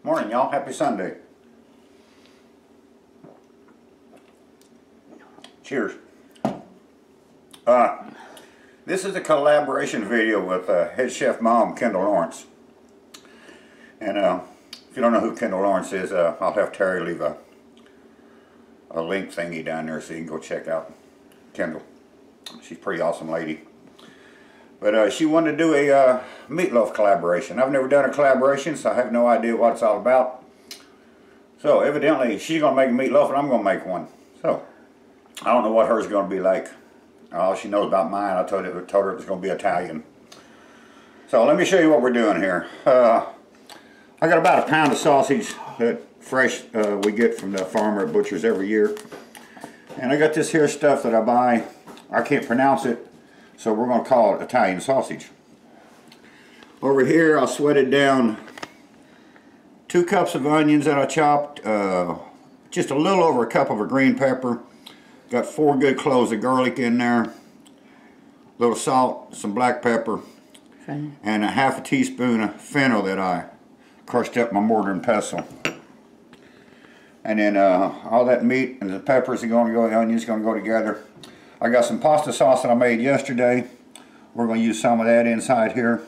Morning, y'all. Happy Sunday. Cheers. This is a collaboration video with head chef mom, Kendall Lawrence. And if you don't know who Kendall Lawrence is, I'll have Terry leave a link thingy down there so you can go check out Kendall. She's a pretty awesome lady. But she wanted to do a Meatloaf collaboration. I've never done a collaboration, so I have no idea what it's all about. So evidently she's going to make a meatloaf and I'm going to make one. So I don't know what hers is going to be like. All she knows about mine, I told her it was going to be Italian. So let me show you what we're doing here. I got about a pound of sausage that fresh we get from the farmer at Butcher's every year. And I got this here stuff that I buy. I can't pronounce it, so we're going to call it Italian sausage. Over here I sweated down 2 cups of onions that I chopped, just a little over a cup of a green pepper. Got 4 good cloves of garlic in there, a little salt, some black pepper, and a half a teaspoon of fennel that I crushed up my mortar and pestle. And then all that meat and the peppers are going to go, the onions are going to go together. I got some pasta sauce that I made yesterday. We're going to use some of that inside here.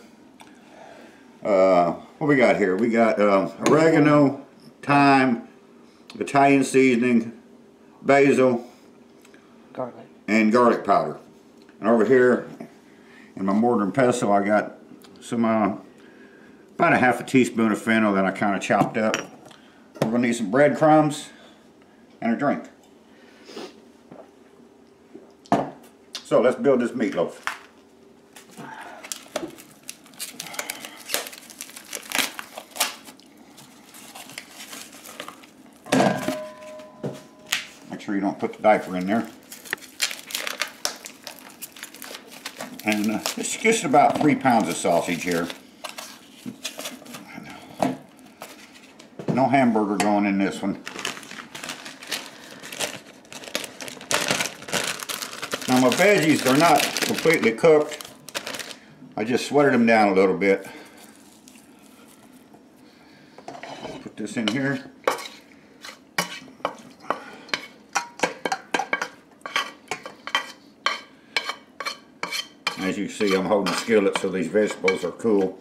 What we got here? We got oregano, thyme, Italian seasoning, basil, and garlic powder. And over here in my mortar and pestle I got some about a half a teaspoon of fennel that I kind of chopped up. We're going to need some breadcrumbs and a drink. So let's build this meatloaf. Make sure you don't put the diaper in there. And it's just about 3 pounds of sausage here. No hamburger going in this one. Now my veggies, they're not completely cooked. I just sweated them down a little bit. Put this in here. As you see, I'm holding the skillet so these vegetables are cool.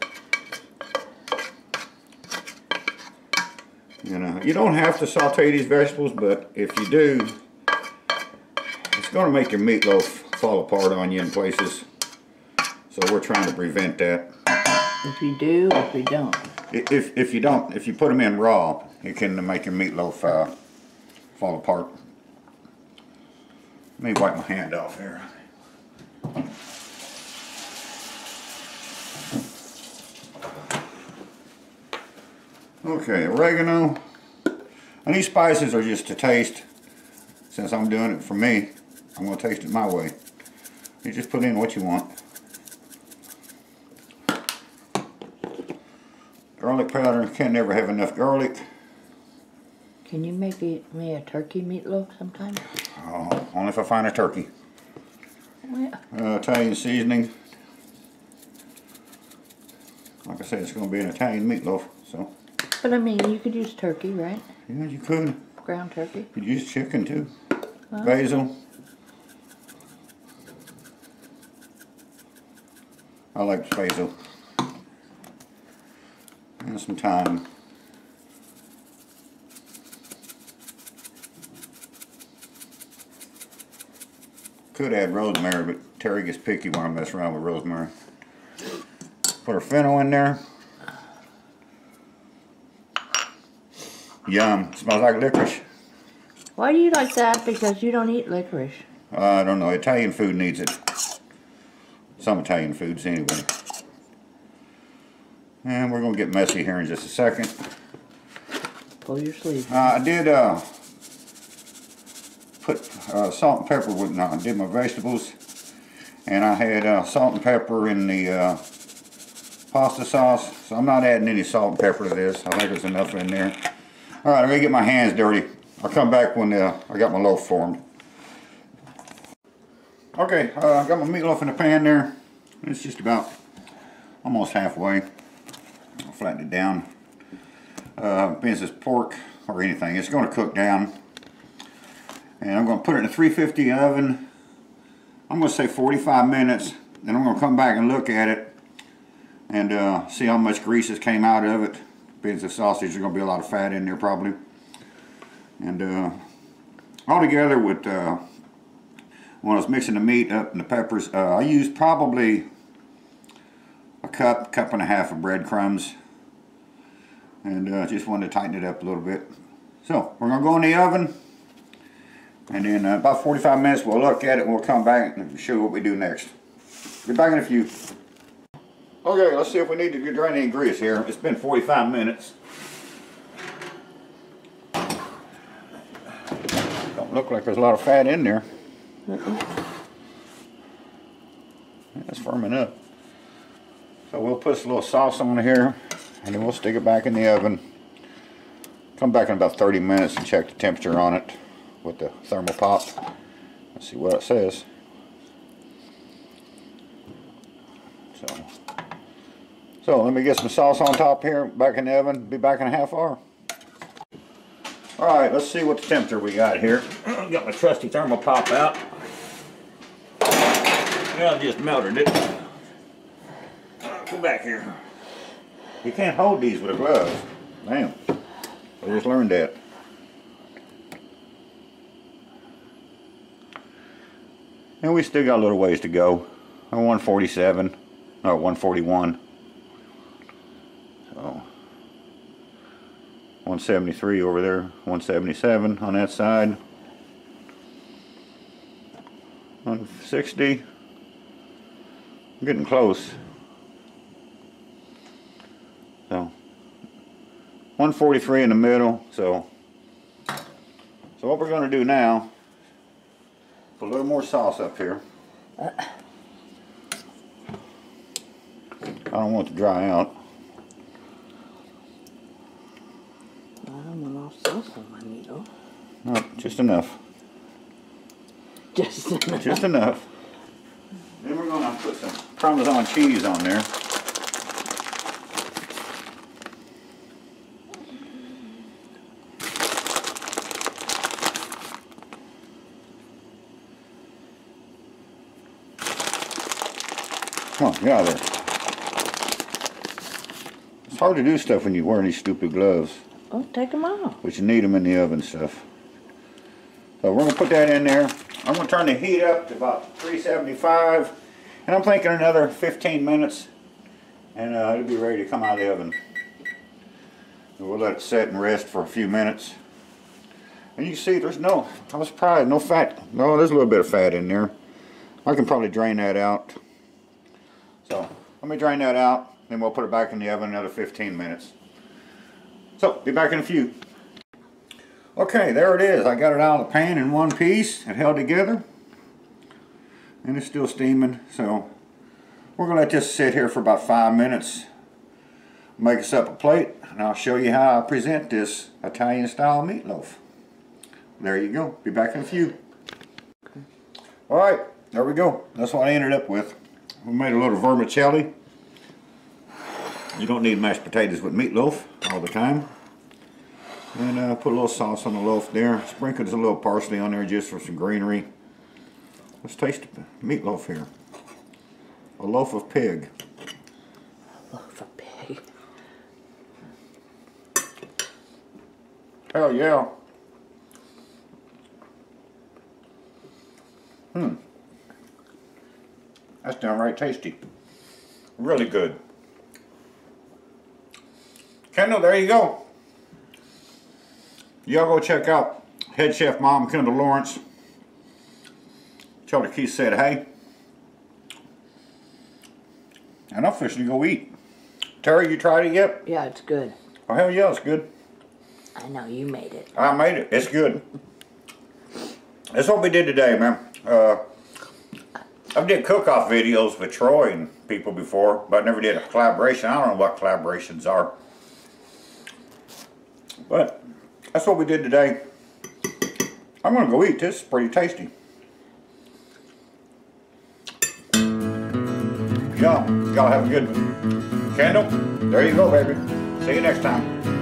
You don't have to saute these vegetables, but if you do, it's going to make your meatloaf fall apart on you in places. So we're trying to prevent that. If you do, or if you don't? If you don't, if you put them in raw, it can make your meatloaf fall apart. Let me wipe my hand off here. Okay, oregano. And these spices are just to taste. Since I'm doing it for me, I'm going to taste it my way. You just put in what you want. Garlic powder. Can't never have enough garlic. Can you make me a turkey meatloaf sometime? Oh, only if I find a turkey. Yeah. Italian seasoning. Like I said, it's going to be an Italian meatloaf, so. But I mean, you could use turkey, right? Yeah, you could. Ground turkey. You could use chicken too. Basil. I like basil. And some thyme. Could add rosemary, but Terry gets picky when I mess around with rosemary. Put our fennel in there. Yum. Smells like licorice. Why do you like that? Because you don't eat licorice. I don't know. Italian food needs it. Some Italian foods anyway. And we're going to get messy here in just a second. Pull your sleeve. I did put salt and pepper with, I did my vegetables. And I had salt and pepper in the pasta sauce. So I'm not adding any salt and pepper to this. I think there's enough in there. Alright, I'm going to get my hands dirty. I'll come back when I got my loaf formed. Okay, I got my meatloaf in the pan there. It's just about almost halfway. I'll flatten it down. Being this pork or anything, it's going to cook down. And I'm going to put it in a 350 oven. I'm going to say 45 minutes. Then I'm going to come back and look at it and see how much grease has came out of it. Being the sausage, there's going to be a lot of fat in there probably. And all together with when I was mixing the meat up and the peppers, I used probably a cup and a half of breadcrumbs, and just wanted to tighten it up a little bit. So we're going to go in the oven, and then about 45 minutes we'll look at it and we'll come back and show you what we do next. Be back in a few. Okay, let's see if we need to drain any grease here. It's been 45 minutes. Don't look like there's a lot of fat in there. It's firming up. So we'll put a little sauce on here and then we'll stick it back in the oven. Come back in about 30 minutes and check the temperature on it with the thermal pop. Let's see what it says. So let me get some sauce on top here, back in the oven, be back in a half hour. Alright, let's see what the temperature we got here. Got my trusty thermal pop out. Yeah, I just melted it. Go back here. You can't hold these with a glove. Damn. I just learned that. And we still got a little ways to go. 147, or 141. So 173 over there, 177 on that side. 160. I'm getting close. So 143 in the middle. So what we're going to do now, put a little more sauce up here. I don't want it to dry out. I don't want no sauce on my meatloaf. No, just enough. Just enough. Just enough. Then we're going to put some Parmesan cheese on there. Come on, get out of there. It's hard to do stuff when you're wearing these stupid gloves. Oh, take them off. But you need them in the oven stuff. So we're going to put that in there. I'm going to turn the heat up to about 375. And I'm thinking another 15 minutes. And it'll be ready to come out of the oven. And we'll let it set and rest for a few minutes. And you can see there's no, I was surprised, no fat. No, there's a little bit of fat in there. I can probably drain that out. So let me drain that out. Then we'll put it back in the oven another 15 minutes. So, be back in a few. Okay, there it is. I got it out of the pan in one piece. It held together. And it's still steaming. So, we're going to let this sit here for about 5 minutes. Make us up a plate. And I'll show you how I present this Italian style meatloaf. There you go. Be back in a few. Alright, there we go. That's what I ended up with. We made a little vermicelli. You don't need mashed potatoes with meatloaf all the time. And put a little sauce on the loaf there. Sprinkled a little parsley on there just for some greenery. Let's taste the meatloaf here. A loaf of pig. A loaf of pig. Hell yeah. That's downright tasty. Really good. Kendall, there you go. Y'all go check out Head Chef Mom, Kendall Lawrence. Tell her Keith said hey. And I'm fishing to go eat. Terry, you tried it yet? Yeah, it's good. Oh, hell yeah, it's good. I know, you made it. I made it. It's good. That's what we did today, man. I did cook-off videos with Troy and people before, but I never did a collaboration. I don't know what collaborations are. But that's what we did today. I'm going to go eat this. It's pretty tasty. Y'all have a good one. Kendall, there you go, baby. See you next time.